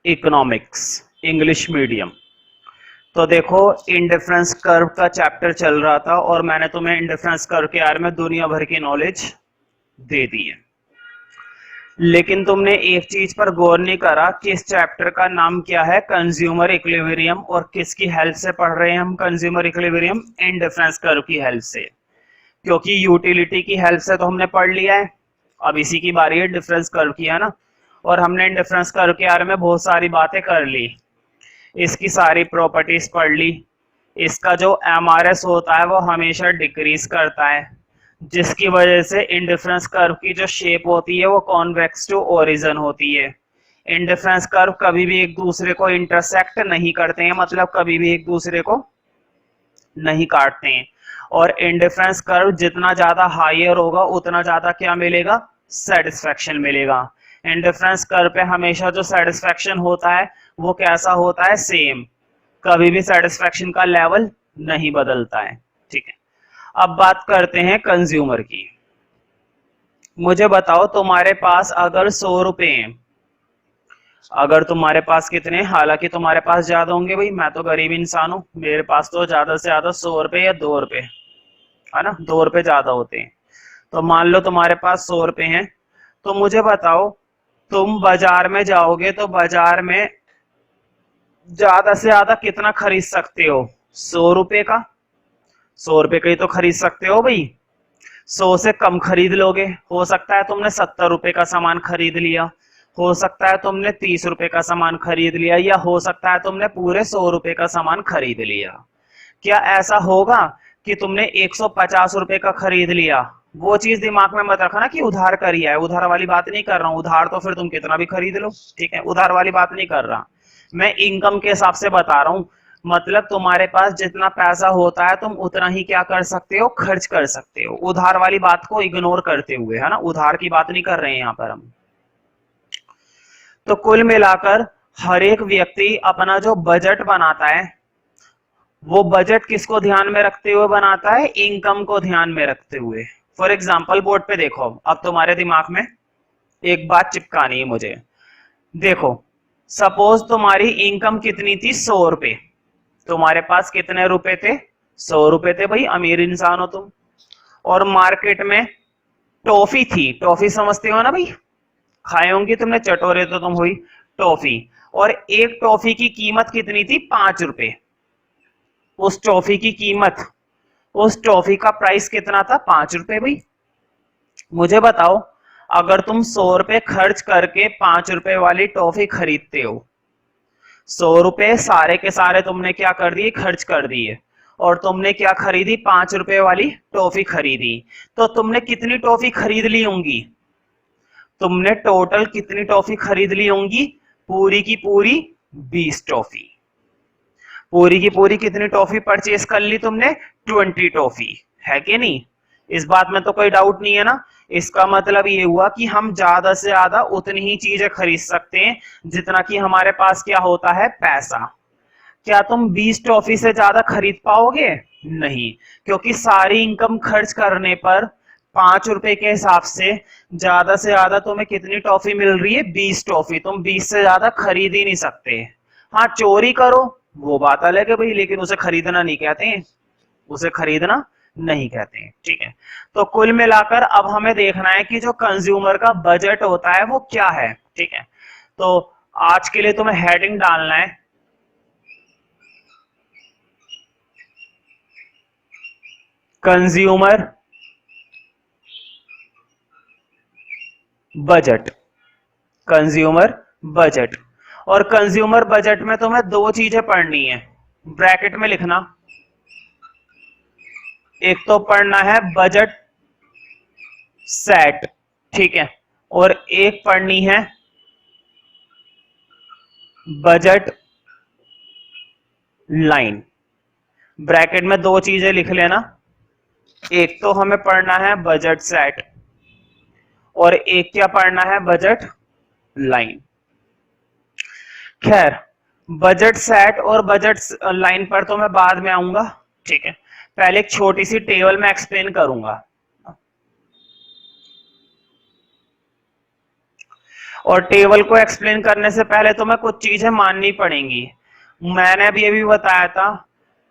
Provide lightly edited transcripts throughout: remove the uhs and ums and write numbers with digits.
Economics English medium. तो देखो indifference curve का चैप्टर चल रहा था और मैंने तुम्हें इंडिफरेंस कर्व के बारे में दुनिया भर की नॉलेज दे दी है, लेकिन तुमने एक चीज पर गौर नहीं करा कि इस चैप्टर का नाम क्या है, कंज्यूमर इक्विलिब्रियम। और किसकी हेल्प से पढ़ रहे हैं हम कंज्यूमर इक्विलिब्रियम? इंडिफरेंस कर्व की हेल्प से, क्योंकि यूटिलिटी की हेल्प से तो हमने पढ़ लिया है, अब इसी की बारी है डिफरेंस कर्व की, है ना। और हमने इंडिफरेंस कर्व के बारे में बहुत सारी बातें कर ली, इसकी सारी प्रॉपर्टीज पढ़ ली। इसका जो एमआरएस होता है वो हमेशा डिक्रीज करता है, जिसकी वजह से इंडिफरेंस कर्व की जो शेप होती है वो कॉन्वेक्स टू ओरिजिन होती है। इंडिफरेंस कर्व कभी भी एक दूसरे को इंटरसेक्ट नहीं करते हैं, मतलब कभी भी एक दूसरे को नहीं काटते हैं। और इंडिफरेंस कर्व जितना ज्यादा हायर होगा उतना ज्यादा क्या मिलेगा? सेटिस्फेक्शन मिलेगा। इंडिफरेंस कर्व पे हमेशा जो सेटिस्फेक्शन होता है वो कैसा होता है? सेम, कभी भी सेटिस्फेक्शन का लेवल नहीं बदलता है। ठीक है, अब बात करते हैं कंज्यूमर की। मुझे बताओ तुम्हारे पास अगर 100 रुपए हैं, अगर तुम्हारे पास कितने, हालांकि तुम्हारे पास ज्यादा होंगे भाई, मैं तो गरीब इंसान हूं, मेरे पास तो ज्यादा से ज्यादा 100 रुपए या 2 रुपए, है ना, 2 रुपए ज्यादा होते हैं। तो मान लो तुम्हारे पास 100 रुपए हैं, तो मुझे बताओ तुम बाजार में जाओगे तो बाजार में ज्यादा से ज्यादा कितना खरीद सकते हो? 100 रुपए का, 100 रुपए का ही तो खरीद सकते हो भाई। 100 से कम खरीद लोगे, हो सकता है तुमने 70 रुपए का सामान खरीद लिया, हो सकता है तुमने 30 रुपए का सामान खरीद लिया, या हो सकता है तुमने पूरे 100 रुपए का सामान खरीद लिया। क्या ऐसा होगा कि तुमने 150 रुपए का खरीद लिया? वो चीज दिमाग में मत रखना कि उधार करिए है, उधार वाली बात नहीं कर रहा हूं, उधार तो फिर तुम कितना भी खरीद लो, ठीक है, उधार वाली बात नहीं कर रहा, मैं इनकम के हिसाब से बता रहा हूं। मतलब तुम्हारे पास जितना पैसा होता है तुम उतना ही क्या कर सकते हो? खर्च कर सकते हो, उधार वाली बात को इग्नोर करते हुए, है ना, उधार की बात नहीं कर रहे हैं यहां पर हम। तो कुल मिलाकर हर एक व्यक्ति अपना जो बजट बनाता है वो बजट किसको ध्यान में रखते हुए बनाता है? इनकम को ध्यान में रखते हुए। फॉर एग्जाम्पल बोर्ड पे देखो, अब तुम्हारे दिमाग में एक बात चिपकानी है मुझे। देखो सपोज तुम्हारी इनकम कितनी थी? 100 रुपए। तुम्हारे पास कितने रुपए थे? 100 रुपए थे भाई, अमीर इंसान हो तुम। और मार्केट में टॉफी थी, टॉफी समझते हो ना भाई, खाए होंगे तुमने, चटोरे तो तुम हुई, टॉफी। और एक टॉफी की कीमत कितनी थी? 5 रुपए। उस टॉफी की कीमत, उस टॉफी का प्राइस कितना था? 5 रुपए भाई। मुझे बताओ अगर तुम 100 रुपए खर्च करके 5 रुपए वाली टॉफी खरीदते हो, 100 रुपए सारे के सारे तुमने क्या कर दिए? खर्च कर दिए, और तुमने क्या खरीदी? 5 रुपए वाली टॉफी खरीदी। तो तुमने कितनी टॉफी खरीद ली होंगी? तुमने टोटल कितनी टॉफी खरीद ली होंगी? पूरी की पूरी 20 टॉफी। पूरी की पूरी कितनी टॉफी परचेज कर ली तुमने? 20 टॉफी, है कि नहीं? इस बात में तो कोई डाउट नहीं है ना। इसका मतलब ये हुआ कि हम ज्यादा से ज्यादा उतनी ही चीजें खरीद सकते हैं जितना कि हमारे पास क्या होता है? पैसा। क्या तुम 20 टॉफी से ज्यादा खरीद पाओगे? नहीं, क्योंकि सारी इनकम खर्च करने पर 5 रुपए के हिसाब से ज्यादा तुम्हें कितनी टॉफी मिल रही है? 20 टॉफी। तुम 20 से ज्यादा खरीद ही नहीं सकते। हाँ चोरी करो वो बात अलग है भाई, लेकिन उसे खरीदना नहीं कहते हैं, उसे खरीदना नहीं कहते हैं, ठीक है। तो कुल मिलाकर अब हमें देखना है कि जो कंज्यूमर का बजट होता है वो क्या है, ठीक है। तो आज के लिए तुम्हें हेडिंग डालना है कंज्यूमर बजट, कंज्यूमर बजट। और कंज्यूमर बजट में तुम्हें दो चीजें पढ़नी है, ब्रैकेट में लिखना। एक तो पढ़ना है बजट सेट, ठीक है, और एक पढ़नी है बजट लाइन। ब्रैकेट में दो चीजें लिख लेना, एक तो हमें पढ़ना है बजट सेट और एक क्या पढ़ना है? Budget line. खैर बजट सेट और बजट लाइन पर तो मैं बाद में आऊंगा, ठीक है। पहले एक छोटी सी टेबल में एक्सप्लेन करूंगा। और टेबल को एक्सप्लेन करने से पहले तुम्हें कुछ चीजें माननी पड़ेंगी। मैंने अभी ये भी बताया था,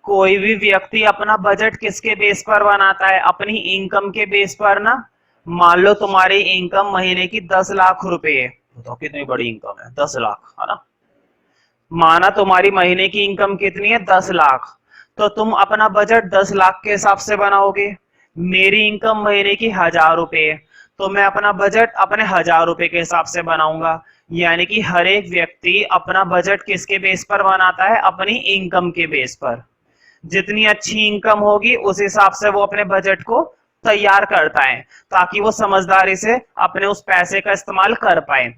कोई भी व्यक्ति अपना बजट किसके बेस पर बनाता है? अपनी इनकम के बेस पर ना। मान लो तुम्हारी इनकम महीने की 10 लाख रुपए है, तो कितनी बड़ी इनकम है, 10 लाख, है ना। माना तुम्हारी महीने की इनकम कितनी है, 10 लाख, तो तुम अपना बजट 10 लाख के हिसाब से बनाओगे। मेरी इनकम महीने की 1000 रुपए है, तो मैं अपना बजट अपने 1000 रुपए के हिसाब से बनाऊंगा। यानी कि हर एक व्यक्ति अपना बजट किसके बेस पर बनाता है? अपनी इनकम के बेस पर। जितनी अच्छी इनकम होगी उस हिसाब से वो अपने बजट को तैयार करता है, ताकि वो समझदारी से अपने उस पैसे का इस्तेमाल कर पाए।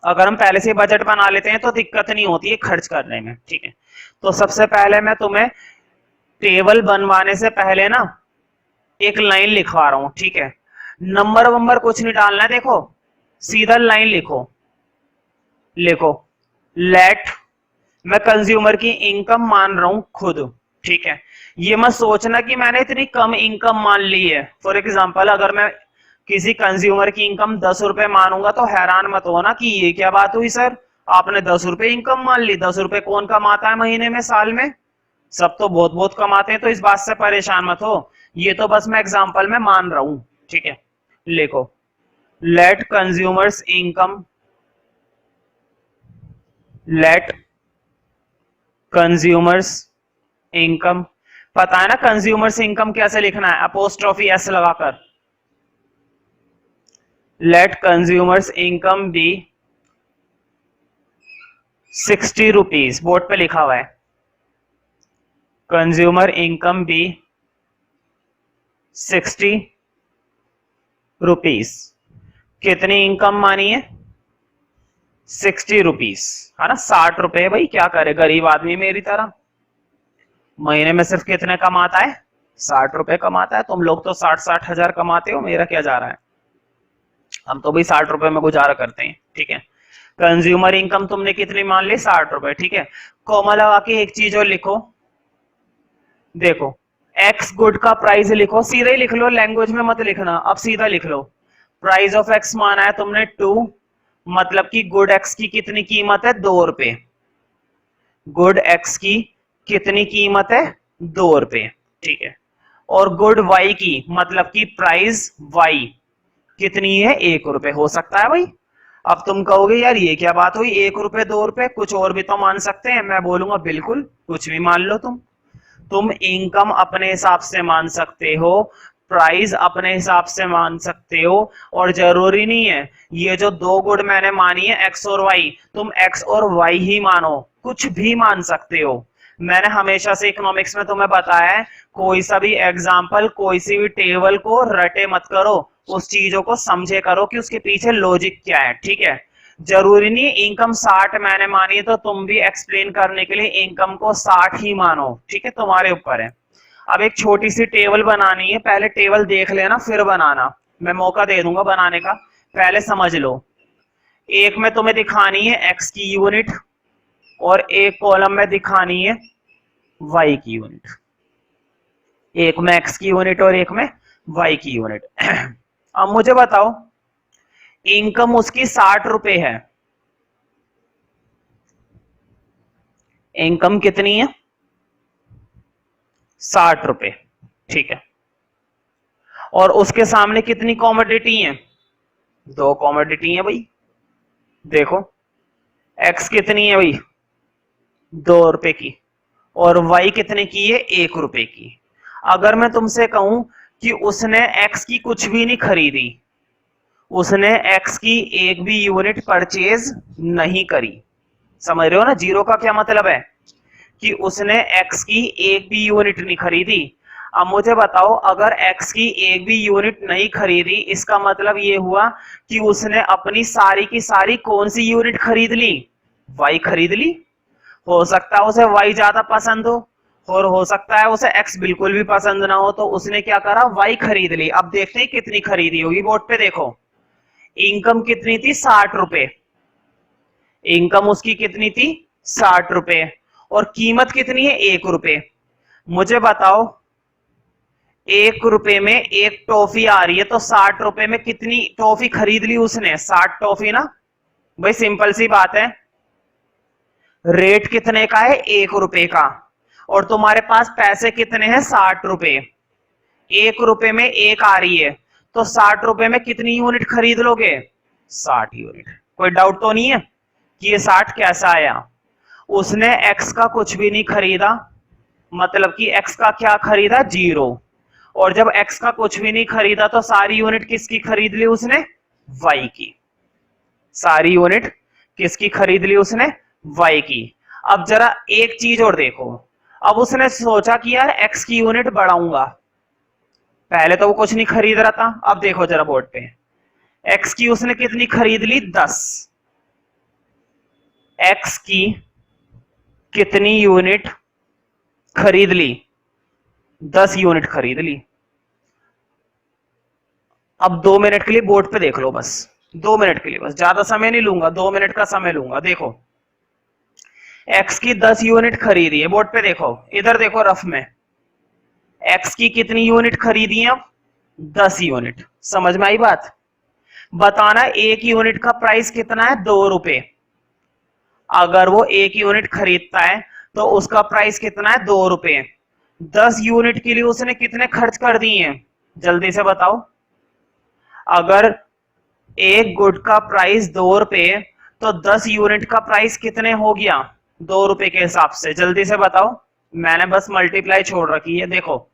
अगर हम पहले से बजट बना लेते हैं तो दिक्कत नहीं होती है खर्च करने में, ठीक है। तो सबसे पहले मैं तुम्हें टेबल बनवाने से पहले ना एक लाइन लिखवा रहा हूं, ठीक है। नंबर वंबर कुछ नहीं डालना है, देखो सीधा लाइन लिखो। लिखो लेट, मैं कंज्यूमर की इनकम मान रहा हूं खुद, ठीक है। ये मत सोचना कि मैंने इतनी कम इनकम मान ली है। फॉर एग्जांपल, अगर मैं किसी कंज्यूमर की इनकम 10 रुपए मानूंगा तो हैरान मत होना कि ये क्या बात हुई सर, आपने 10 रुपए इनकम मान ली। 10 रुपए कौन कमाता है महीने में, साल में? सब तो बहुत बहुत कमाते हैं, तो इस बात से परेशान मत हो। ये तो बस मैं एग्जांपल में मान रहा हूं, ठीक है। लिखो let consumers income, let consumers income. पता है ना कंज्यूमर्स इनकम कैसे लिखना है? अपोस्ट्रोफी एस लगाकर। Let consumers income be 60 rupees, board पे लिखा हुआ है। Consumer income be 60 rupees. कितनी इनकम मानी है? 60 रुपीज, है ना। 60 रुपए भाई, क्या करे गरीब आदमी मेरी तरह। महीने में सिर्फ कितने कमाता है? 60 रुपए कमाता है। तुम लोग तो 60-60 हजार कमाते हो, मेरा क्या जा रहा है। हम तो भाई 60 रुपए में गुजारा करते हैं, ठीक है। कंज्यूमर इनकम तुमने कितनी मान ली? 60 रुपए, ठीक है। कॉमा लगा के एक चीज और लिखो, देखो एक्स गुड का प्राइस लिखो, सीधा ही लिख लो, लैंग्वेज में मत लिखना, अब सीधा लिख लो। प्राइस ऑफ एक्स माना है तुमने 2, मतलब कि गुड एक्स की कितनी कीमत है? 2 रुपए। गुड एक्स की कितनी कीमत है? 2 रुपए, ठीक है। और गुड वाई की, मतलब कि प्राइस वाई कितनी है? 1 रुपए। हो सकता है भाई। अब तुम कहोगे यार ये क्या बात हुई, 1 रुपए 2 रुपए, कुछ और भी तो मान सकते हैं। मैं बोलूंगा बिल्कुल कुछ भी मान लो तुम इनकम अपने हिसाब से मान सकते हो, प्राइस अपने हिसाब से मान सकते हो, और जरूरी नहीं है ये जो 2 गुड मैंने मानी है एक्स और वाई, तुम एक्स और वाई ही मानो, कुछ भी मान सकते हो। मैंने हमेशा से इकोनॉमिक्स में तुम्हें बताया है, कोई सा भी एग्जाम्पल, कोई सी भी टेबल को रटे मत करो, उस चीजों को समझे करो कि उसके पीछे लॉजिक क्या है, ठीक है। जरूरी नहीं इनकम 60 मैंने मानी है तो तुम भी एक्सप्लेन करने के लिए इनकम को 60 ही मानो, ठीक है, तुम्हारे ऊपर है। अब एक छोटी सी टेबल बनानी है, पहले टेबल देख लेना फिर बनाना, मैं मौका दे दूंगा बनाने का, पहले समझ लो। एक में तुम्हें दिखानी है एक्स की यूनिट, और एक कॉलम में दिखानी है वाई की यूनिट। एक में एक्स की यूनिट और एक में वाई की यूनिट। अब मुझे बताओ, इनकम उसकी 60 रुपए है, इनकम कितनी है? 60 रुपए, ठीक है। और उसके सामने कितनी कॉमोडिटी है? 2 कॉमोडिटी है भाई। देखो एक्स कितनी है भाई? 2 रुपए की, और वाई कितने की है? 1 रुपए की। अगर मैं तुमसे कहूं कि उसने एक्स की कुछ भी नहीं खरीदी, उसने एक्स की एक भी यूनिट परचेज नहीं करी, समझ रहे हो ना जीरो का क्या मतलब है? कि उसने एक्स की एक भी यूनिट नहीं खरीदी। अब मुझे बताओ, अगर एक्स की एक भी यूनिट नहीं खरीदी, इसका मतलब ये हुआ कि उसने अपनी सारी की सारी कौन सी यूनिट खरीद ली? वाई खरीद ली। हो सकता है उसे वाई ज्यादा पसंद हो, और हो सकता है उसे एक्स बिल्कुल भी पसंद ना हो, तो उसने क्या करा? वाई खरीद ली। अब देखते हैं कितनी खरीदी होगी, बोर्ड पे देखो। इनकम कितनी थी? 60 रुपए। इनकम उसकी कितनी थी? 60 रुपए। और कीमत कितनी है? 1 रुपए। मुझे बताओ, 1 रुपए में एक टॉफी आ रही है, तो 60 रुपए में कितनी टॉफी खरीद ली उसने? 60 टॉफी ना, भाई सिंपल सी बात है, रेट कितने का है, 1 रुपए का, और तुम्हारे पास पैसे कितने हैं, 60 रुपए। 1 रुपए में एक आ रही है, तो 60 रुपए में कितनी यूनिट खरीद लोगे, 60 यूनिट। कोई डाउट तो नहीं है कि ये 60 कैसा आया। उसने एक्स का कुछ भी नहीं खरीदा, मतलब कि एक्स का क्या खरीदा, 0। और जब एक्स का कुछ भी नहीं खरीदा तो सारी यूनिट किसकी खरीद ली उसने, वाई की। सारी यूनिट किसकी खरीद ली उसने, वाई की। अब जरा एक चीज और देखो, अब उसने सोचा कि यार एक्स की यूनिट बढ़ाऊंगा। पहले तो वो कुछ नहीं खरीद रहा था, अब देखो जरा बोर्ड पे, एक्स की उसने कितनी खरीद ली, 10। एक्स की कितनी यूनिट खरीद ली, 10 यूनिट खरीद ली। अब 2 मिनट के लिए बोर्ड पे देख लो, बस 2 मिनट के लिए, बस ज्यादा समय नहीं लूंगा, 2 मिनट का समय लूंगा। देखो एक्स की 10 यूनिट खरीदी है, बोर्ड पे देखो, इधर देखो रफ में, एक्स की कितनी यूनिट खरीदी है, 10 यूनिट। समझ में आई बात। बताना एक यूनिट का प्राइस कितना है, 2 रुपए। अगर वो एक यूनिट खरीदता है तो उसका प्राइस कितना है, 2 रुपए। 10 यूनिट के लिए उसने कितने खर्च कर दिए हैं, जल्दी से बताओ। अगर एक गुड का प्राइस 2 रुपए, तो 10 यूनिट का प्राइस कितने हो गया, 2 रुपए के हिसाब से, जल्दी से बताओ। मैंने बस मल्टीप्लाई छोड़ रखी है। देखो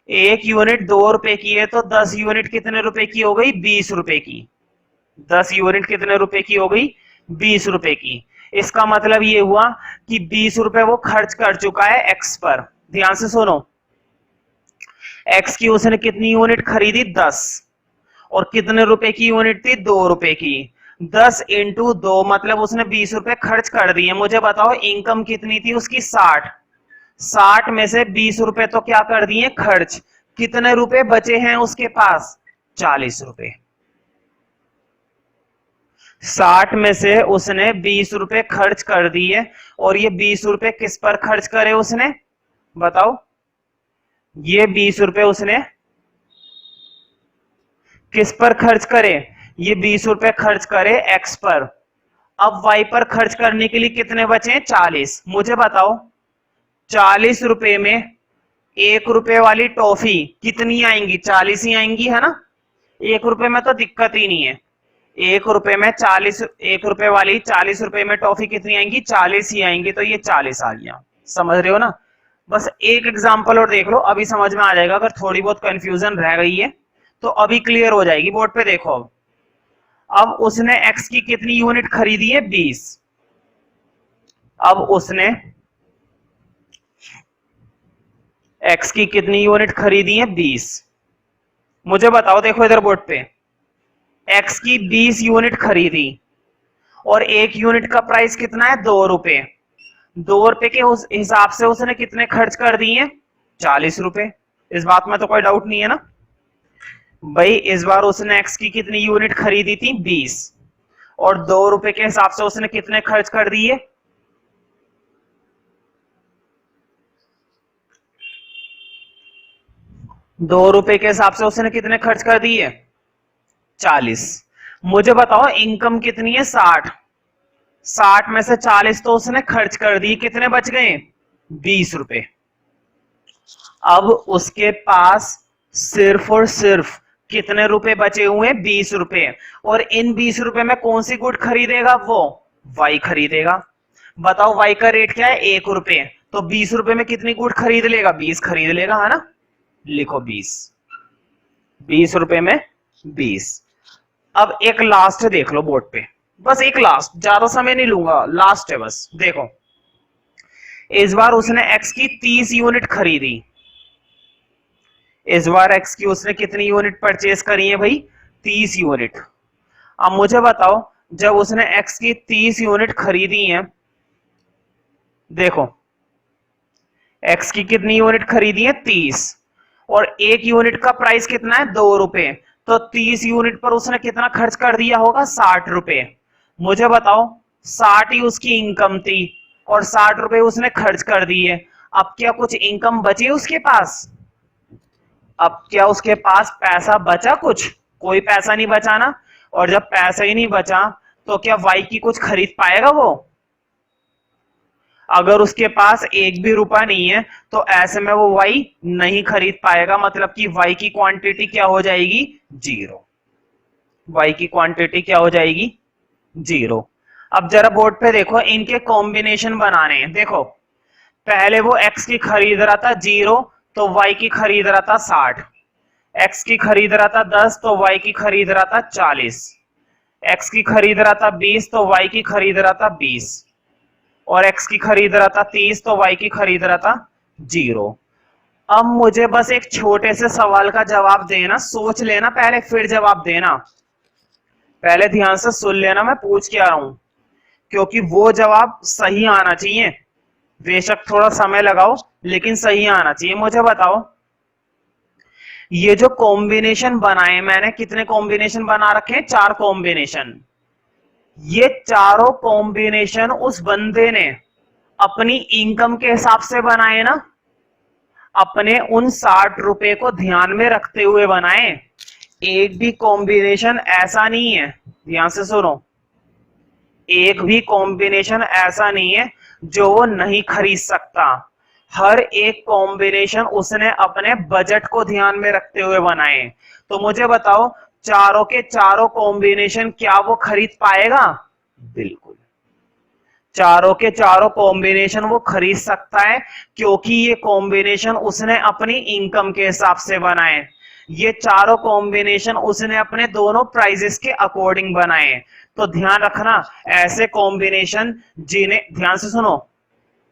एक यूनिट 2 रुपए की है, तो 10 यूनिट कितने रुपए की हो गई, 20 रुपए की। 10 यूनिट कितने रुपए की हो गई, 20 रुपए की। इसका मतलब ये हुआ कि 20 रुपए वो खर्च कर चुका है एक्स पर। ध्यान से सुनो, एक्स की उसने कितनी यूनिट खरीदी, 10, और कितने रुपए की यूनिट थी, 2 रुपए की। 10 इंटू 2 मतलब उसने 20 रुपए खर्च कर दिए। मुझे बताओ इनकम कितनी थी उसकी, 60। 60 में से 20 रुपए तो क्या कर दिए, खर्च। कितने रुपए बचे हैं उसके पास, 40 रुपए। 60 में से उसने 20 रुपए खर्च कर दिए, और ये 20 रुपए किस पर खर्च करे उसने, बताओ। ये 20 रुपए उसने किस पर खर्च करे, ये 20 रुपए खर्च करे एक्स पर। अब वाई पर खर्च करने के लिए कितने बचे, 40। मुझे बताओ 40 रुपए में 1 रुपए वाली टॉफी कितनी आएंगी, 40 ही आएंगी, है ना। 1 रुपए में तो दिक्कत ही नहीं है। 1 रुपए में 40, 1 रुपए वाली 40 रुपए में टॉफी कितनी आएंगी, 40 ही आएंगी, तो ये 40 आ गया। समझ रहे हो ना। बस एक एग्जांपल और देख लो, अभी समझ में आ जाएगा। अगर थोड़ी बहुत कंफ्यूजन रह गई है तो अभी क्लियर हो जाएगी। बोर्ड पे देखो, अब उसने एक्स की कितनी यूनिट खरीदी है, 20। अब उसने एक्स की कितनी यूनिट खरीदी है, 20। मुझे बताओ, देखो इधर बोर्ड पे, एक्स की 20 यूनिट खरीदी, और एक यूनिट का प्राइस कितना है, 2 रुपए। 2 रुपए के उस हिसाब से उसने कितने खर्च कर दिए, 40 रुपए। इस बात में तो कोई डाउट नहीं है ना भाई। इस बार उसने एक्स की कितनी यूनिट खरीदी थी, 20, और 2 रुपए के हिसाब से उसने कितने खर्च कर दिए, 2 रुपए के हिसाब से उसने कितने खर्च कर दिए, 40। मुझे बताओ इनकम कितनी है, 60। 60 में से 40 तो उसने खर्च कर दी, कितने बच गए, 20 रुपए। अब उसके पास सिर्फ और सिर्फ कितने रुपए बचे हुए, 20 रुपए। और इन 20 रुपए में कौन सी गुड खरीदेगा, वो वाई खरीदेगा। बताओ वाई का रेट क्या है, 1 रुपए, तो 20 रुपए में कितनी गुड खरीद लेगा, 20 खरीद लेगा, है ना। लिखो 20, 20 रुपए में 20। अब एक लास्ट देख लो बोर्ड पे, बस एक लास्ट, ज्यादा समय नहीं लूंगा, लास्ट है बस। देखो इस बार उसने एक्स की 30 यूनिट खरीदी। इस बार एक्स की उसने कितनी यूनिट परचेस करी है भाई, 30 यूनिट। अब मुझे बताओ जब उसने एक्स की 30 यूनिट खरीदी है, देखो एक्स की कितनी यूनिट खरीदी है, 30, और एक यूनिट का प्राइस कितना है, 2 रुपए। तो 30 यूनिट पर उसने कितना खर्च कर दिया होगा, 60 रुपए। मुझे बताओ 60 ही उसकी इनकम थी, और 60 रुपए उसने खर्च कर दिए। अब क्या कुछ इनकम बची उसके पास, अब क्या उसके पास पैसा बचा, कुछ कोई पैसा नहीं बचा ना। और जब पैसा ही नहीं बचा तो क्या y की कुछ खरीद पाएगा वो? अगर उसके पास एक भी रुपया नहीं है तो ऐसे में वो y नहीं खरीद पाएगा, मतलब कि y की क्वांटिटी क्या हो जाएगी? जीरो। y की क्वांटिटी क्या हो जाएगी? जीरो। अब जरा बोर्ड पे देखो, इनके कॉम्बिनेशन बनाने हैं। देखो पहले वो x की खरीद रहा था 0, तो y की खरीद रहा था 60। x की खरीद रहा था 10, तो y की खरीद रहा था 40। x की खरीद रहा था 20, तो y की खरीद रहा था 20। और x की खरीद रहा था 30, तो y की खरीद रहा था 0। अब मुझे बस एक छोटे से सवाल का जवाब देना, सोच लेना पहले फिर जवाब देना। पहले ध्यान से सुन लेना मैं पूछ क्या रहा हूं, क्योंकि वो जवाब सही आना चाहिए। बेशक थोड़ा समय लगाओ लेकिन सही आना चाहिए। मुझे बताओ, ये जो कॉम्बिनेशन बनाए मैंने, कितने कॉम्बिनेशन बना रखे हैं? 4 कॉम्बिनेशन। ये चारों कॉम्बिनेशन उस बंदे ने अपनी इनकम के हिसाब से बनाए ना, अपने उन 60 रुपए को ध्यान में रखते हुए बनाए। एक भी कॉम्बिनेशन ऐसा नहीं है, ध्यान से सुनो, एक भी कॉम्बिनेशन ऐसा नहीं है जो वो नहीं खरीद सकता। हर एक कॉम्बिनेशन उसने अपने बजट को ध्यान में रखते हुए बनाए। तो मुझे बताओ, चारों के चारों कॉम्बिनेशन क्या वो खरीद पाएगा? बिल्कुल, चारों के चारों कॉम्बिनेशन वो खरीद सकता है, क्योंकि ये कॉम्बिनेशन उसने अपनी इनकम के हिसाब से बनाए। ये चारों कॉम्बिनेशन उसने अपने दोनों प्राइजेस के अकॉर्डिंग बनाए। तो ध्यान रखना, ऐसे कॉम्बिनेशन जिन्हें, ध्यान से सुनो,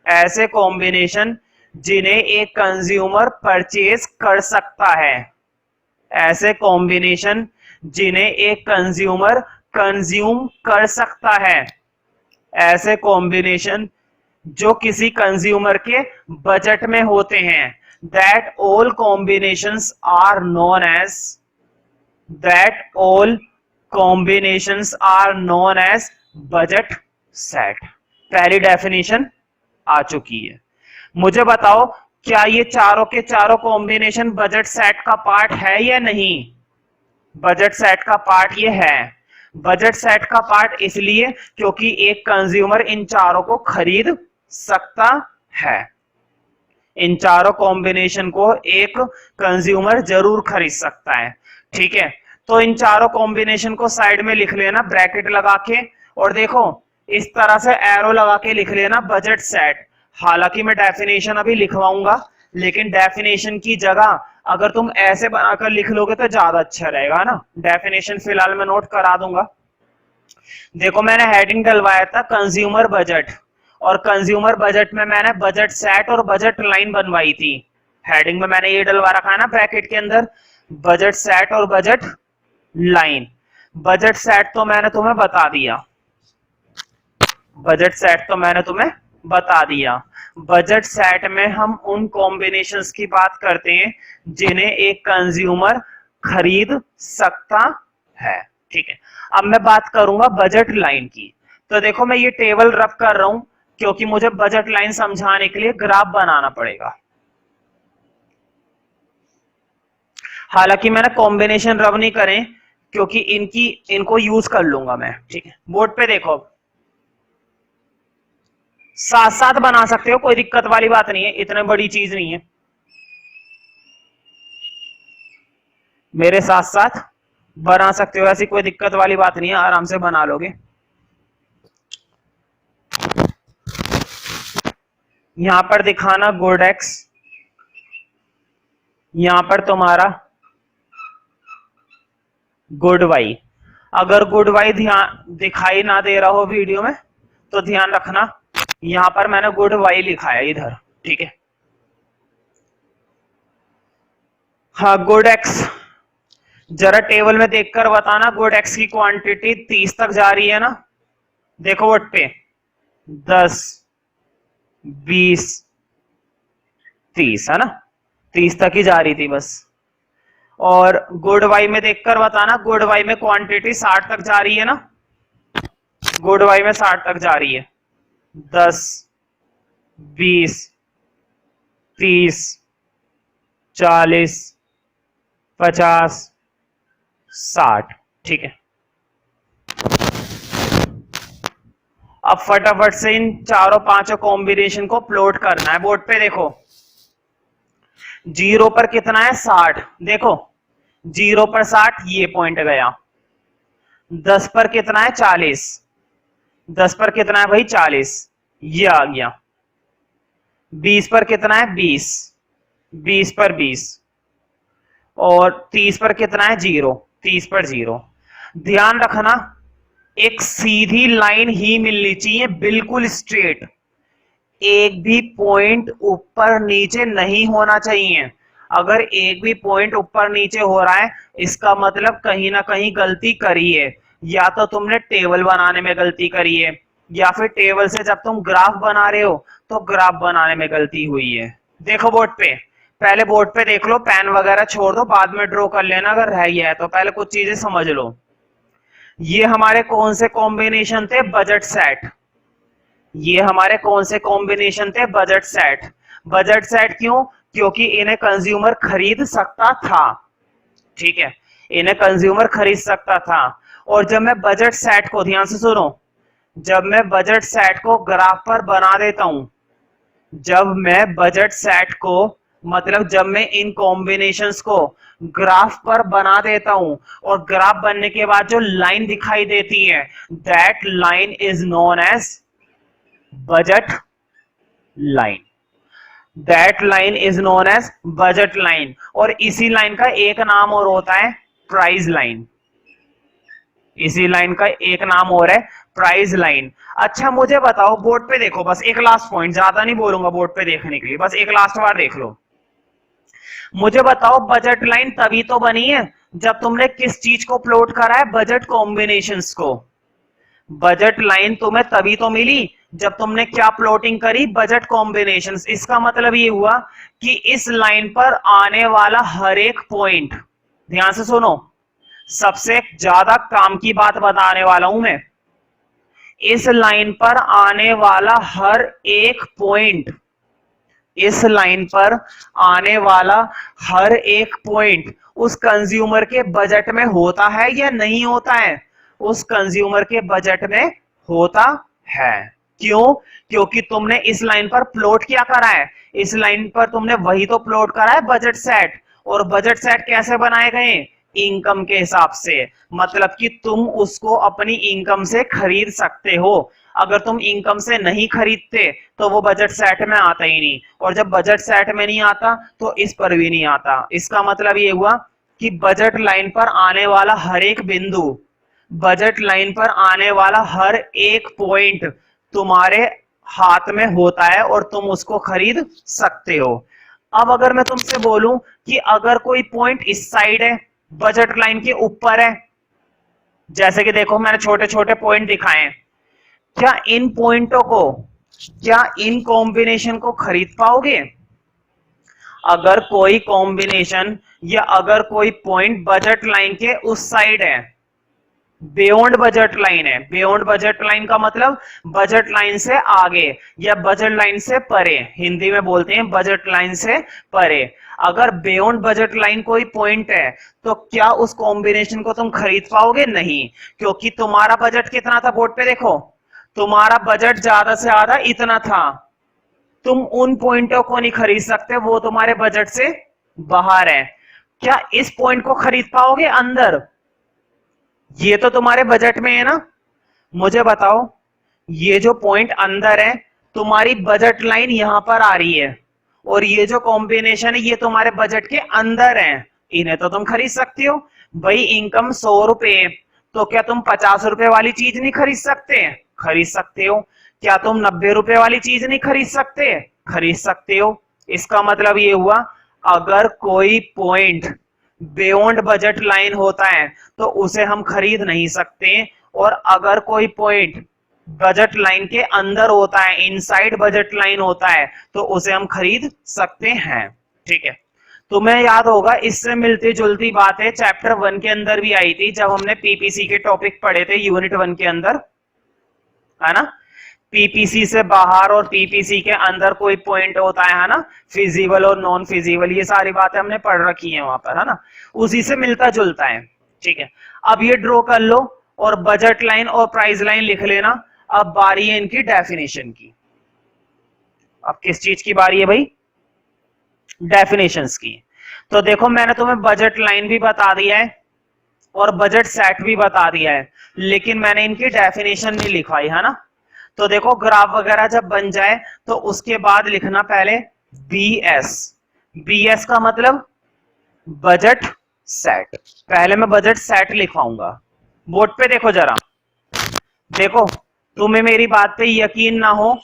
ऐसे कॉम्बिनेशन जिन्हें एक कंज्यूमर परचेज कर सकता है, ऐसे कॉम्बिनेशन जिन्हें एक कंज्यूमर कंज्यूम कर सकता है, ऐसे कॉम्बिनेशन जो किसी कंज्यूमर के बजट में होते हैं, that all combinations are known as, that all combinations are known as budget set. पहली डेफिनेशन आ चुकी है। मुझे बताओ, क्या ये चारों के चारों कॉम्बिनेशन बजट सेट का पार्ट है या नहीं? बजट सेट का पार्ट ये है। बजट सेट का पार्ट इसलिए क्योंकि एक कंज्यूमर इन चारों को खरीद सकता है। इन चारों कॉम्बिनेशन को एक कंज्यूमर जरूर खरीद सकता है। ठीक है, तो इन चारों कॉम्बिनेशन को साइड में लिख लेना ब्रैकेट लगा के, और देखो इस तरह से एरो लगा के लिख लेना बजट सेट। हालांकि मैं डेफिनेशन अभी लिखवाऊंगा, लेकिन डेफिनेशन की जगह अगर तुम ऐसे बनाकर लिख लोगे तो ज्यादा अच्छा रहेगा ना। डेफिनेशन फिलहाल मैं नोट करा दूंगा। देखो मैंने हेडिंग डलवाया था कंज्यूमर बजट, और कंज्यूमर बजट में मैंने बजट सेट और बजट लाइन बनवाई थी। हेडिंग में मैंने ये डलवा रखा है ना ब्रैकेट के अंदर, बजट सेट और बजट लाइन। बजट सेट तो मैंने तुम्हें बता दिया, बजट सेट तो मैंने तुम्हें बता दिया। बजट सेट में हम उन कॉम्बिनेशंस की बात करते हैं जिन्हें एक कंज्यूमर खरीद सकता है। ठीक है, अब मैं बात करूंगा बजट लाइन की। तो देखो मैं ये टेबल रब कर रहा हूं क्योंकि मुझे बजट लाइन समझाने के लिए ग्राफ बनाना पड़ेगा। हालांकि मैंने कॉम्बिनेशन रब नहीं करें क्योंकि इनको यूज कर लूंगा मैं। ठीक है, बोर्ड पे देखो, साथ साथ बना सकते हो, कोई दिक्कत वाली बात नहीं है, इतनी बड़ी चीज नहीं है। मेरे साथ साथ बना सकते हो, ऐसी कोई दिक्कत वाली बात नहीं है, आराम से बना लोगे। यहां पर दिखाना गुड एक्स, यहां पर तुम्हारा गुड वाई। अगर गुड वाई ध्यान दिखाई ना दे रहा हो वीडियो में तो ध्यान रखना, यहां पर मैंने गुड वाई लिखा है इधर। ठीक है, हाँ गुड एक्स, जरा टेबल में देखकर बताना गुड एक्स की क्वांटिटी 30 तक जा रही है ना। देखो वोट पे 10, 20, 30 है ना, 30 तक ही जा रही थी बस। और गुड वाई में देखकर बताना, गुड वाई में क्वांटिटी 60 तक जा रही है ना, गुड वाई में 60 तक जा रही है। 10, 20, 30, 40, 50, 60। ठीक है, अब फटाफट से इन चारों पांचों कॉम्बिनेशन को प्लॉट करना है। बोर्ड पे देखो, 0 पर कितना है 60, देखो 0 पर 60, ये पॉइंट गया। 10 पर कितना है 40, 10 पर कितना है भाई 40, ये आ गया। 20 पर कितना है 20, 20 पर 20, और 30 पर कितना है 0, 30 पर 0। ध्यान रखना, एक सीधी लाइन ही मिलनी चाहिए, बिल्कुल स्ट्रेट, एक भी पॉइंट ऊपर नीचे नहीं होना चाहिए। अगर एक भी पॉइंट ऊपर नीचे हो रहा है, इसका मतलब कहीं ना कहीं गलती करी है। या तो तुमने टेबल बनाने में गलती करी है, या फिर टेबल से जब तुम ग्राफ बना रहे हो तो ग्राफ बनाने में गलती हुई है। देखो बोर्ड पे, पहले बोर्ड पे देख लो, पेन वगैरह छोड़ दो, बाद में ड्रॉ कर लेना अगर रह गया है तो। पहले कुछ चीजें समझ लो। ये हमारे कौन से कॉम्बिनेशन थे, बजट सेट। ये हमारे कौन से कॉम्बिनेशन थे, बजट सेट। बजट सेट क्यों? क्योंकि इन्हें कंज्यूमर खरीद सकता था, ठीक है, इन्हें कंज्यूमर खरीद सकता था। और जब मैं बजट सेट को, ध्यान से सुनो, जब मैं बजट सेट को ग्राफ पर बना देता हूं, जब मैं बजट सेट को, मतलब जब मैं इन कॉम्बिनेशंस को ग्राफ पर बना देता हूं, और ग्राफ बनने के बाद जो लाइन दिखाई देती है, that line is known as budget line. That line is known as budget line. और इसी लाइन का एक नाम और होता है प्राइस लाइन। इसी लाइन का एक नाम और है प्राइस लाइन। अच्छा मुझे बताओ, बोर्ड पे देखो, बस एक लास्ट पॉइंट, ज्यादा नहीं बोलूंगा बोर्ड पे देखने के लिए, बस एक लास्ट बार देख लो। मुझे बताओ, बजट लाइन तभी तो बनी है जब तुमने किस चीज को प्लॉट करा है, बजट कॉम्बिनेशंस को। बजट लाइन तुम्हें तभी तो मिली जब तुमने क्या प्लॉटिंग करी, बजट कॉम्बिनेशंस। इसका मतलब ये हुआ कि इस लाइन पर आने वाला हर एक पॉइंट, ध्यान से सुनो, सबसे ज्यादा काम की बात बताने वाला हूं मैं, इस लाइन पर आने वाला हर एक पॉइंट, इस लाइन पर आने वाला हर एक पॉइंट उस कंज्यूमर के बजट में होता है या नहीं होता है? उस कंज्यूमर के बजट में होता है। क्यों? क्योंकि तुमने इस लाइन पर प्लॉट क्या करा है, इस लाइन पर तुमने वही तो प्लॉट करा है, बजट सेट। और बजट सेट कैसे बनाए गए? इनकम के हिसाब से, मतलब कि तुम उसको अपनी इनकम से खरीद सकते हो। अगर तुम इनकम से नहीं खरीदते तो वो बजट सेट में आता ही नहीं, और जब बजट सेट में नहीं आता तो इस पर भी नहीं आता। इसका मतलब ये हुआ कि बजट लाइन पर आने वाला हर एक बिंदु, बजट लाइन पर आने वाला हर एक पॉइंट तुम्हारे हाथ में होता है और तुम उसको खरीद सकते हो। अब अगर मैं तुमसे बोलूं कि अगर कोई पॉइंट इस साइड है, बजट लाइन के ऊपर है, जैसे कि देखो मैंने छोटे छोटे पॉइंट दिखाए हैं, क्या इन पॉइंटों को, क्या इन कॉम्बिनेशन को खरीद पाओगे? अगर कोई कॉम्बिनेशन या अगर कोई पॉइंट बजट लाइन के उस साइड है, बियॉन्ड बजट लाइन है, बियॉन्ड बजट लाइन का मतलब बजट लाइन से आगे या बजट लाइन से परे, हिंदी में बोलते हैं बजट लाइन से परे। अगर बियॉन्ड बजट लाइन कोई पॉइंट है तो क्या उस कॉम्बिनेशन को तुम खरीद पाओगे? नहीं, क्योंकि तुम्हारा बजट कितना था, बोर्ड पे देखो, तुम्हारा बजट ज्यादा से ज्यादा इतना था, तुम उन पॉइंटों को नहीं खरीद सकते, वो तुम्हारे बजट से बाहर है। क्या इस पॉइंट को खरीद पाओगे अंदर? ये तो तुम्हारे बजट में है ना। मुझे बताओ, ये जो पॉइंट अंदर है, तुम्हारी बजट लाइन यहां पर आ रही है, और ये जो कॉम्बिनेशन है ये तुम्हारे बजट के अंदर है, इन्हें तो तुम खरीद सकते हो। भाई इनकम 100 रुपए, तो क्या तुम 50 रुपए वाली चीज नहीं खरीद सकते? खरीद सकते हो। क्या तुम 90 रुपए वाली चीज नहीं खरीद सकते? खरीद सकते हो। इसका मतलब ये हुआ, अगर कोई पॉइंट बियॉन्ड बजट लाइन होता है तो उसे हम खरीद नहीं सकते, और अगर कोई पॉइंट बजट लाइन के अंदर होता है, इनसाइड बजट लाइन होता है, तो उसे हम खरीद सकते हैं। ठीक है, तुम्हें याद होगा इससे मिलती जुलती बातें चैप्टर 1 के अंदर भी आई थी, जब हमने पीपीसी के टॉपिक पढ़े थे यूनिट 1 के अंदर, है ना। पीपीसी से बाहर और पीपीसी के अंदर कोई पॉइंट होता है ना, फिजिबल और नॉन फिजिबल, ये सारी बातें हमने पढ़ रखी है वहां पर, है ना, उसी से मिलता जुलता है। ठीक है, अब ये ड्रॉ कर लो और बजट लाइन और प्राइस लाइन लिख लेना। अब बारी है इनकी डेफिनेशन की। अब किस चीज की बारी है भाई? डेफिनेशंस की। तो देखो मैंने तुम्हें बजट लाइन भी बता दिया है और बजट सेट भी बता दिया है, लेकिन मैंने इनकी डेफिनेशन नहीं लिखवाई है ना। तो देखो ग्राफ वगैरह जब बन जाए तो उसके बाद लिखना पहले BS। BS का मतलब बजट सेट। पहले मैं बजट सेट लिखवाऊंगा। बोर्ड पे देखो जरा, देखो तुम्हें मेरी बात पे यकीन ना हो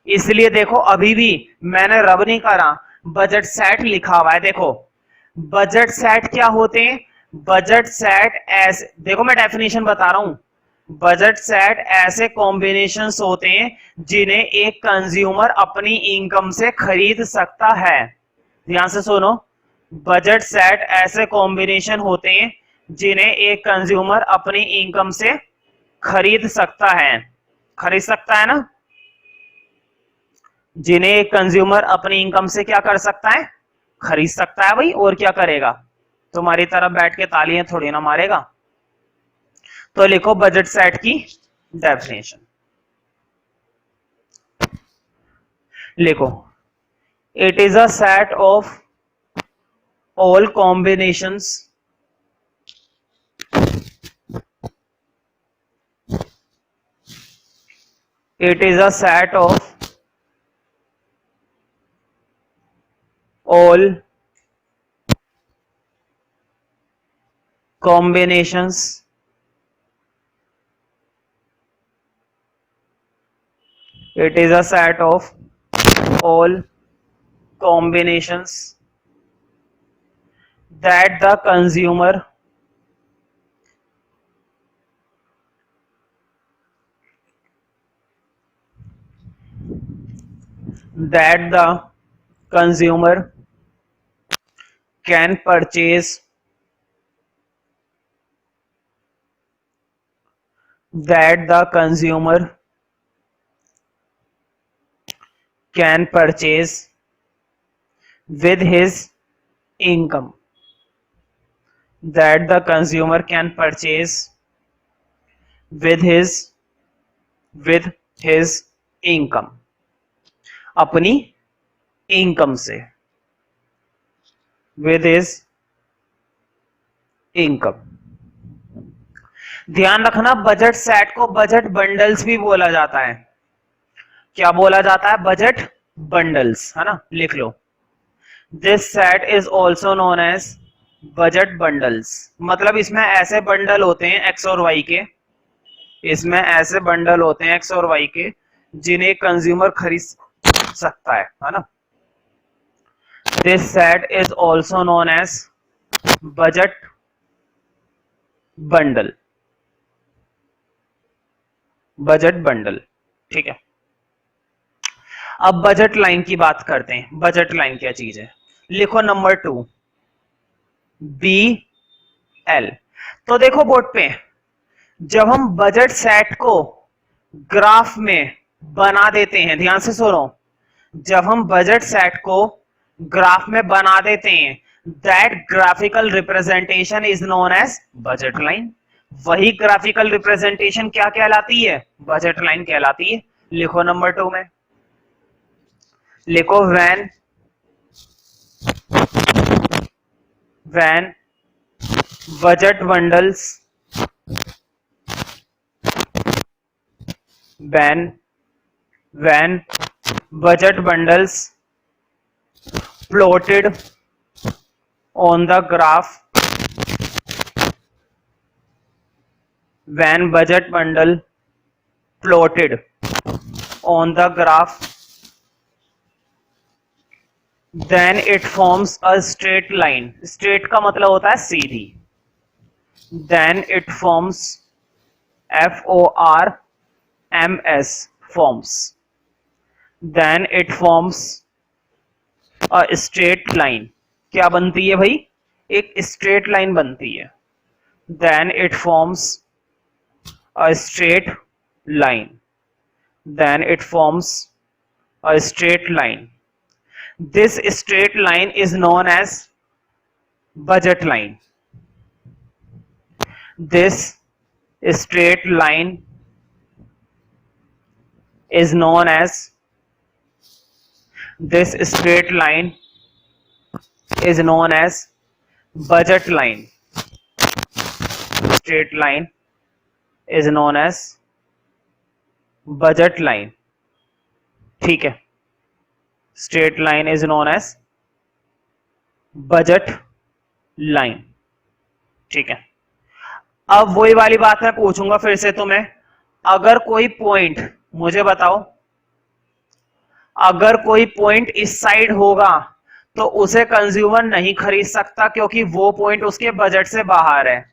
इसलिए देखो अभी भी मैंने रब नहीं करा, बजट सेट लिखा हुआ है। देखो बजट सेट क्या होते हैं? बजट सेट ऐसे, देखो मैं डेफिनेशन बता रहा हूं, बजट सेट ऐसे कॉम्बिनेशंस होते हैं जिन्हें एक कंज्यूमर अपनी इनकम से खरीद सकता है। ध्यान से सुनो, बजट सेट ऐसे कॉम्बिनेशन होते हैं जिन्हें एक कंज्यूमर अपनी इनकम से खरीद सकता है। खरीद सकता है ना? जिन्हें एक कंज्यूमर अपनी इनकम से क्या कर सकता है? खरीद सकता है भाई। और क्या करेगा? तुम्हारी तरफ बैठ के तालियां थोड़ी ना मारेगा। तो लिखो बजट सेट की डेफिनेशन, लिखो it is a set of all combinations it is a set of all combinations it is a set of all combinations that the consumer that the consumer can purchase that the consumer can purchase with his income that the consumer can purchase with his income, अपनी income से, with his income. ध्यान रखना budget set को budget bundles भी बोला जाता है। क्या बोला जाता है? बजट बंडल्स, है ना? लिख लो, this set is also known as budget bundles. मतलब इसमें ऐसे बंडल होते हैं एक्स और वाई के, इसमें ऐसे बंडल होते हैं एक्स और वाई के जिन्हें कंज्यूमर खरीद सकता है ना? This set is also known as budget bundle, budget bundle. ठीक है, अब बजट लाइन की बात करते हैं। बजट लाइन क्या चीज है? लिखो नंबर 2 BL। तो देखो बोर्ड पे, जब हम बजट सेट को ग्राफ में बना देते हैं, ध्यान से सुनो, जब हम बजट सेट को ग्राफ में बना देते हैं, that graphical representation is known as budget line. वही ग्राफिकल रिप्रेजेंटेशन क्या कहलाती है? बजट लाइन कहलाती है। लिखो नंबर 2 में, लिखो when budget bundles when budget bundles plotted on the graph, when budget bundle plotted on the graph, then it forms a straight line। straight का मतलब होता है सीधी। then it forms FORMS forms, then it forms a straight line। क्या बनती है भाई? एक straight line बनती है। then it forms a straight line, then it forms a straight line। This straight line is known as budget line। This straight line is known as, this straight line is known as budget line. Straight line is known as budget line. ठीक है, straight line is known as budget line. ठीक है, अब वही वाली बात मैं पूछूंगा फिर से तुम्हें, अगर कोई पॉइंट, मुझे बताओ, अगर कोई पॉइंट इस साइड होगा तो उसे कंज्यूमर नहीं खरीद सकता क्योंकि वो पॉइंट उसके बजट से बाहर है,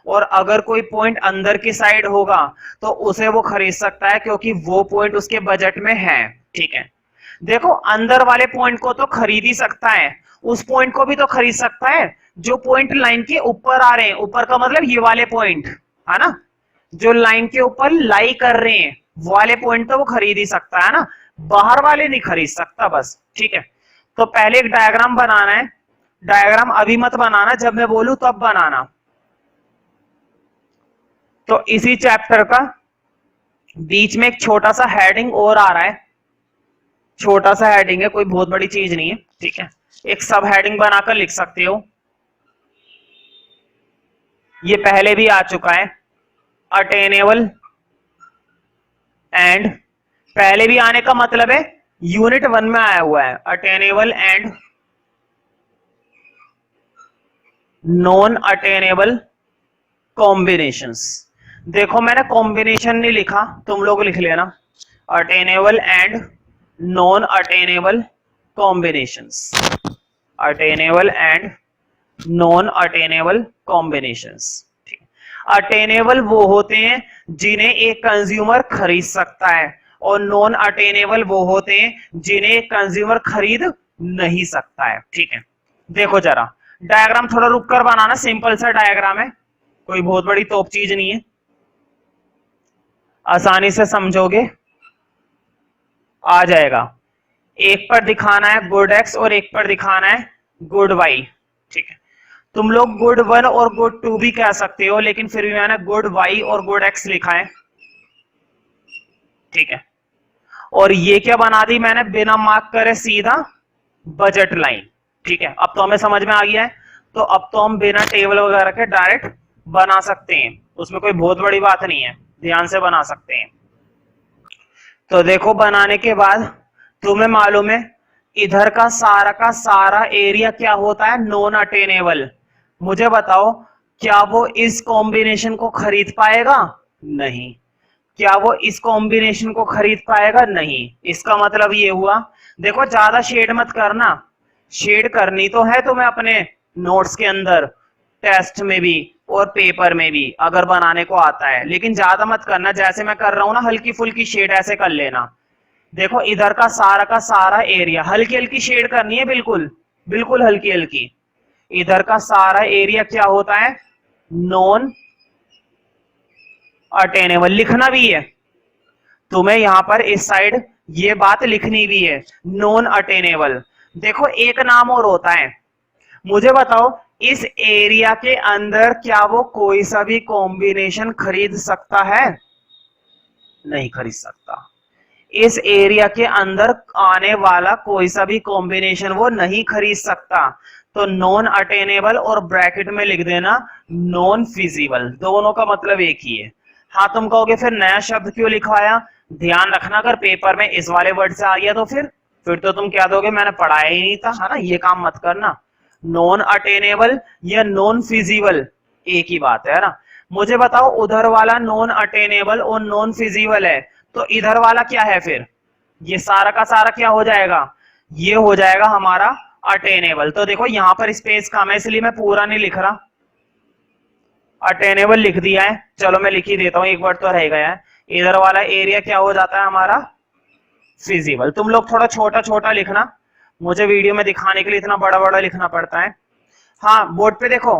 और अगर कोई पॉइंट अंदर की साइड होगा तो उसे वो खरीद सकता है क्योंकि वो पॉइंट उसके बजट में है। ठीक है, देखो अंदर वाले पॉइंट को तो खरीद ही सकता है, उस पॉइंट को भी तो खरीद सकता है जो पॉइंट लाइन के ऊपर आ रहे हैं। ऊपर का मतलब ये वाले पॉइंट है ना, जो लाइन के ऊपर लाई कर रहे हैं वो वाले पॉइंट तो वो खरीद ही सकता है ना, बाहर वाले नहीं खरीद सकता बस। ठीक है, तो पहले एक डायग्राम बनाना है, डायग्राम अभी मत बनाना, जब मैं बोलूं तब बनाना। तो इसी चैप्टर का बीच में एक छोटा सा हेडिंग और आ रहा है, छोटा सा हेडिंग है, कोई बहुत बड़ी चीज नहीं है। ठीक है, एक सब हेडिंग बनाकर लिख सकते हो, ये पहले भी आ चुका है, अटेनेबल एंड, पहले भी आने का मतलब है यूनिट 1 में आया हुआ है, attainable and non attainable combinations. देखो मैंने कॉम्बिनेशन नहीं लिखा, तुम लोग लिख लेना, attainable and non attainable combinations, attainable and non attainable combinations. ठीक, अटेनेबल वो होते हैं जिन्हें एक कंज्यूमर खरीद सकता है, और नॉन अटेनेबल वो होते हैं जिन्हें एक कंज्यूमर खरीद नहीं सकता है। ठीक है, देखो जरा डायग्राम थोड़ा रुक कर बनाना, सिंपल सा डायग्राम है, कोई बहुत बड़ी तोप चीज नहीं है, आसानी से समझोगे, आ जाएगा। एक पर दिखाना है गुड एक्स और एक पर दिखाना है गुड वाई। ठीक है, तुम लोग गुड 1 और गुड 2 भी कह सकते हो, लेकिन फिर भी मैंने गुड वाई और गुड एक्स लिखा है। ठीक है, और ये क्या बना दी मैंने, बिना मार्क करे सीधा बजट लाइन। ठीक है, अब तो हमें समझ में आ गया है, तो अब तो हम बिना टेबल वगैरह के डायरेक्ट बना सकते हैं, उसमें कोई बहुत बड़ी बात नहीं है, ध्यान से बना सकते हैं। तो देखो बनाने के बाद तुम्हें मालूम है इधर का सारा एरिया क्या होता है, नॉन अटेनेबल। मुझे बताओ क्या वो इस कॉम्बिनेशन को खरीद पाएगा? नहीं। क्या वो इस कॉम्बिनेशन को खरीद पाएगा? नहीं। इसका मतलब ये हुआ, देखो ज्यादा शेड मत करना, शेड करनी तो है तुम्हें अपने नोट्स के अंदर, टेस्ट में भी और पेपर में भी अगर बनाने को आता है, लेकिन ज्यादा मत करना, जैसे मैं कर रहा हूं ना, हल्की फुल्की शेड ऐसे कर लेना। देखो इधर का सारा एरिया हल्की हल्की शेड करनी है, बिल्कुल बिल्कुल हल्की हल्की। इधर का सारा एरिया क्या होता है, नॉन अटेनेबल। लिखना भी है तुम्हें यहां पर, इस साइड ये बात लिखनी भी है, नॉन अटेनेबल। देखो एक नाम और होता है, मुझे बताओ इस एरिया के अंदर क्या वो कोई सा भी कॉम्बिनेशन खरीद सकता है? नहीं खरीद सकता। इस एरिया के अंदर आने वाला कोई सा भी कॉम्बिनेशन वो नहीं खरीद सकता। तो नॉन अटेनेबल और ब्रैकेट में लिख देना नॉन फिजिबल, दोनों का मतलब एक ही है। हाँ तुम कहोगे फिर नया शब्द क्यों लिखवाया? ध्यान रखना अगर पेपर में इस वाले वर्ड से आ गया तो फिर तो तुम क्या दोगे, मैंने पढ़ाया ही नहीं था, है ना, ये काम मत करना। नॉन अटेनेबल या नॉन फिजिबल एक ही बात है ना। मुझे बताओ उधर वाला नॉन अटेनेबल और नॉन फिजिबल है, तो इधर वाला क्या है फिर? ये सारा का सारा क्या हो जाएगा, ये हो जाएगा हमारा अटेनेबल। तो देखो यहां पर स्पेस कम है इसलिए मैं पूरा नहीं लिख रहा, अटेनेबल लिख दिया है। चलो मैं लिख ही देता हूं, एक वर्ड तो रह गया है। इधर वाला एरिया क्या हो जाता है हमारा, फिजिबल। तुम लोग थोड़ा छोटा छोटा लिखना, मुझे वीडियो में दिखाने के लिए इतना बड़ा बड़ा लिखना पड़ता है। हाँ बोर्ड पे देखो,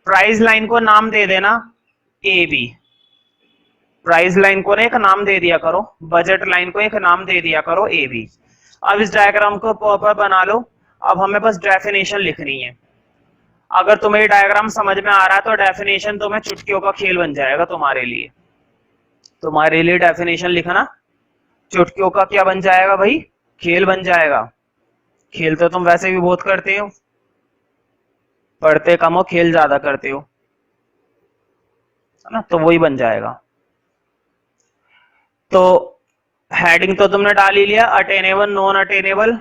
प्राइस लाइन को नाम दे देना ए बी, प्राइस लाइन को ना एक नाम दे दिया करो, बजट लाइन को एक नाम दे दिया करो ए बी। अब इस डायग्राम को प्रॉपर बना लो, अब हमें बस डेफिनेशन लिखनी है। अगर तुम्हें डायग्राम समझ में आ रहा है तो डेफिनेशन तुम्हें चुटकियों का खेल बन जाएगा, तुम्हारे लिए डेफिनेशन लिखना चुटकियों का क्या बन जाएगा भाई? खेल बन जाएगा। खेल तो तुम वैसे भी बहुत करते हो, पढ़ते कम हो खेल ज्यादा करते हो, है ना, तो वही बन जाएगा। तो हेडिंग तो तुमने डाल ही लिया, अटेनेबल नॉन अटेनेबल,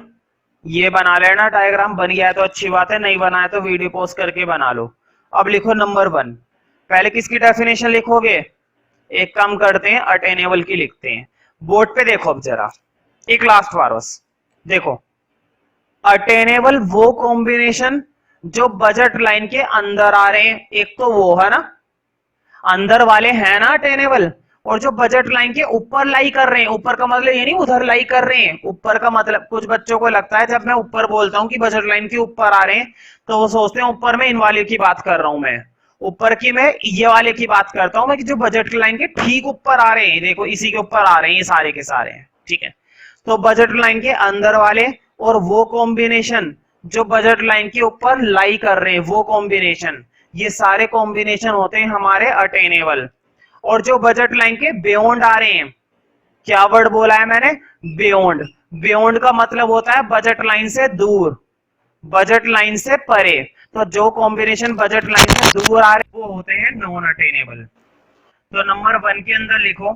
ये बना लेना डायग्राम, बन गया है तो अच्छी बात है, नहीं बना है तो वीडियो पॉज करके बना लो। अब लिखो नंबर 1, पहले किसकी डेफिनेशन लिखोगे? एक काम करते हैं, अटेनेबल की लिखते हैं। बोर्ड पे देखो अब जरा, एक लास्ट बार बस देखो, अटेनेबल वो कॉम्बिनेशन जो बजट लाइन के अंदर आ रहे हैं, एक तो वो है ना, अंदर वाले हैं ना अटेनेबल, और जो बजट लाइन के ऊपर लाई कर रहे हैं, ऊपर का मतलब ये नहीं उधर लाई कर रहे हैं, ऊपर का मतलब कुछ बच्चों को लगता है जब मैं ऊपर बोलता हूं कि बजट लाइन के ऊपर आ रहे हैं तो वो सोचते हैं ऊपर में इन वाले की बात कर रहा हूं मैं, ऊपर की मैं ये वाले की बात करता हूं मैं, कि जो बजट लाइन के ठीक ऊपर आ रहे हैं, देखो इसी के ऊपर आ रहे हैं ये सारे के सारे हैं, ठीक है। तो बजट लाइन के अंदर वाले और वो कॉम्बिनेशन जो बजट लाइन के ऊपर लाई कर रहे हैं, वो कॉम्बिनेशन, ये सारे कॉम्बिनेशन होते हैं हमारे अटेनेबल। और जो बजट लाइन के बियॉन्ड आ रहे हैं, क्या वर्ड बोला है मैंने? बियॉन्ड। बियॉन्ड का मतलब होता है बजट लाइन से दूर, बजट लाइन से परे। तो जो कॉम्बिनेशन बजट लाइन से दूर आ रहे हैं वो होते हैं नॉन अटेनेबल। तो नंबर 1 के अंदर लिखो,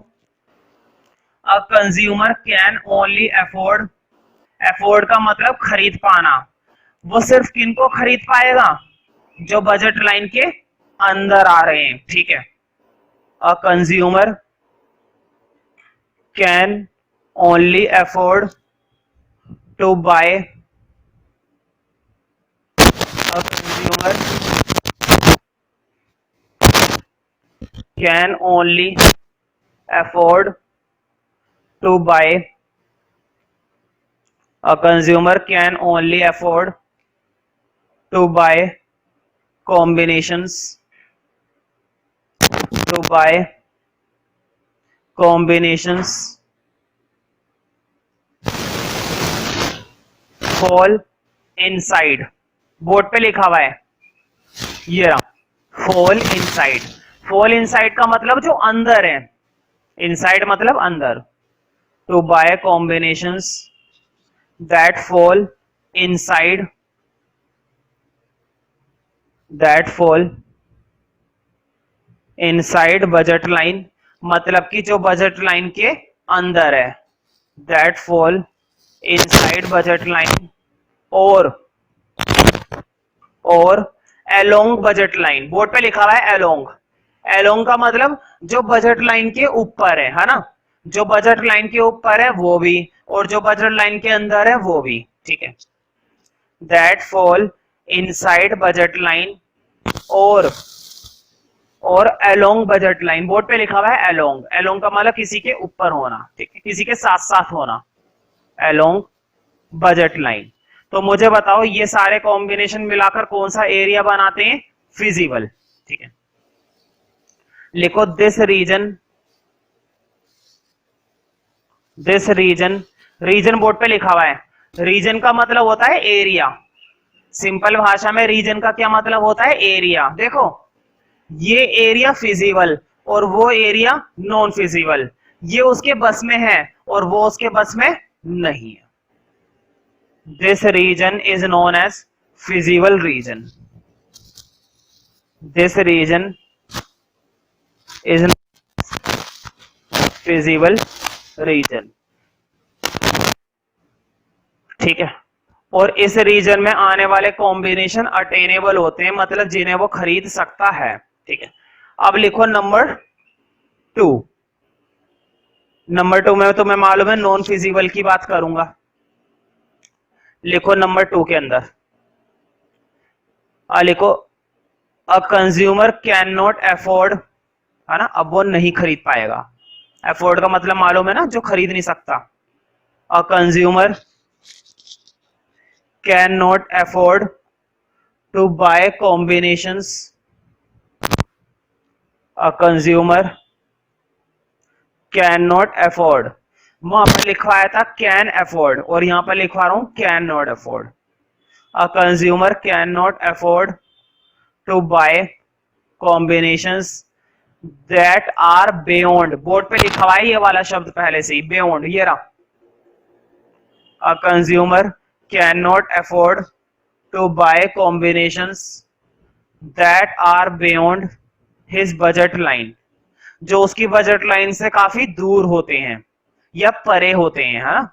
अ consumer can only afford, afford का मतलब खरीद पाना, वो सिर्फ किनको खरीद पाएगा? जो बजट लाइन के अंदर आ रहे हैं, ठीक है। A consumer can only afford to buy, a consumer can only afford to buy, a consumer can only afford to buy combinations, to buy combinations fall inside, board पे लिखा हुआ है ये रहा, fall inside। fall inside का मतलब जो अंदर है, inside मतलब अंदर, to buy combinations that fall inside, that fall inside budget line, मतलब कि जो बजट लाइन के अंदर है, that fall inside budget line, और along budget line, बोर्ड पे लिखा हुआ है along, along का मतलब जो बजट लाइन के ऊपर है ना, जो बजट लाइन के ऊपर है वो भी, और जो बजट लाइन के अंदर है वो भी, ठीक है। that fall inside budget line और along budget line, बोर्ड पे लिखा हुआ है along, along का मतलब किसी के ऊपर होना, ठीक है, किसी के साथ साथ होना, along budget line। तो मुझे बताओ ये सारे कॉम्बिनेशन मिलाकर कौन सा एरिया बनाते हैं? फिजिबल, ठीक है। लिखो this region, this region, region board पे लिखा हुआ है, रीजन का मतलब होता है एरिया, सिंपल भाषा में रीजन का क्या मतलब होता है? एरिया। देखो ये एरिया फिजिबल और वो एरिया नॉन फिजिबल, ये उसके बस में है और वो उसके बस में नहीं है। This region is known as feasible region, this region is feasible region, ठीक है। और इस रीजन में आने वाले कॉम्बिनेशन अटेनेबल होते हैं, मतलब जिन्हें वो खरीद सकता है, ठीक है। अब लिखो नंबर 2, नंबर 2 में तुम्हें मालूम है नॉन फिजिबल की बात करूंगा। लिखो नंबर 2 के अंदर लिखो, अ कंज्यूमर कैन नॉट अफोर्ड, है ना, अब वो नहीं खरीद पाएगा, अफोर्ड का मतलब मालूम है ना, जो खरीद नहीं सकता। A consumer can not afford to buy combinations, a consumer can not afford, वहां पर लिखवाया था कैन अफोर्ड और यहां पर लिखवा रहा हूं can not afford. A consumer can not afford to buy combinations that are beyond, board पे लिखा हुआ है ये वाला शब्द पहले से ही, बियॉन्ड, ये रहा। A consumer can not afford to buy combinations that are beyond his budget line, जो उसकी बजट लाइन से काफी दूर होते हैं या परे होते हैं, है ना।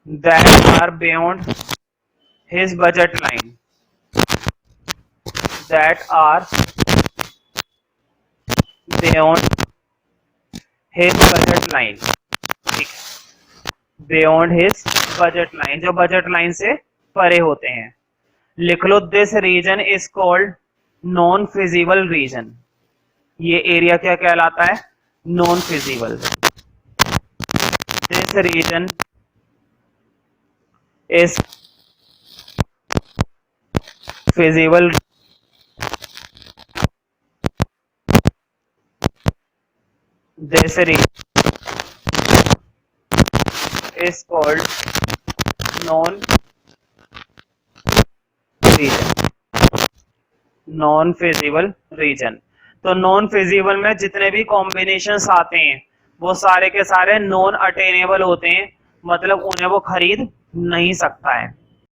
That are beyond his budget line, that are beyond his budget line, ठीक है, बियॉन्ड हिज बजट लाइन, जो बजट लाइन से परे होते हैं। लिख लो, this region is called non feasible region, ये एरिया क्या कहलाता है, non feasible. This region is feasible, this region is called non region, non feasible region. तो नॉन फिजिबल में जितने भी कॉम्बिनेशंस आते हैं वो सारे के सारे नॉन अटेनेबल होते हैं, मतलब उन्हें वो खरीद नहीं सकता है।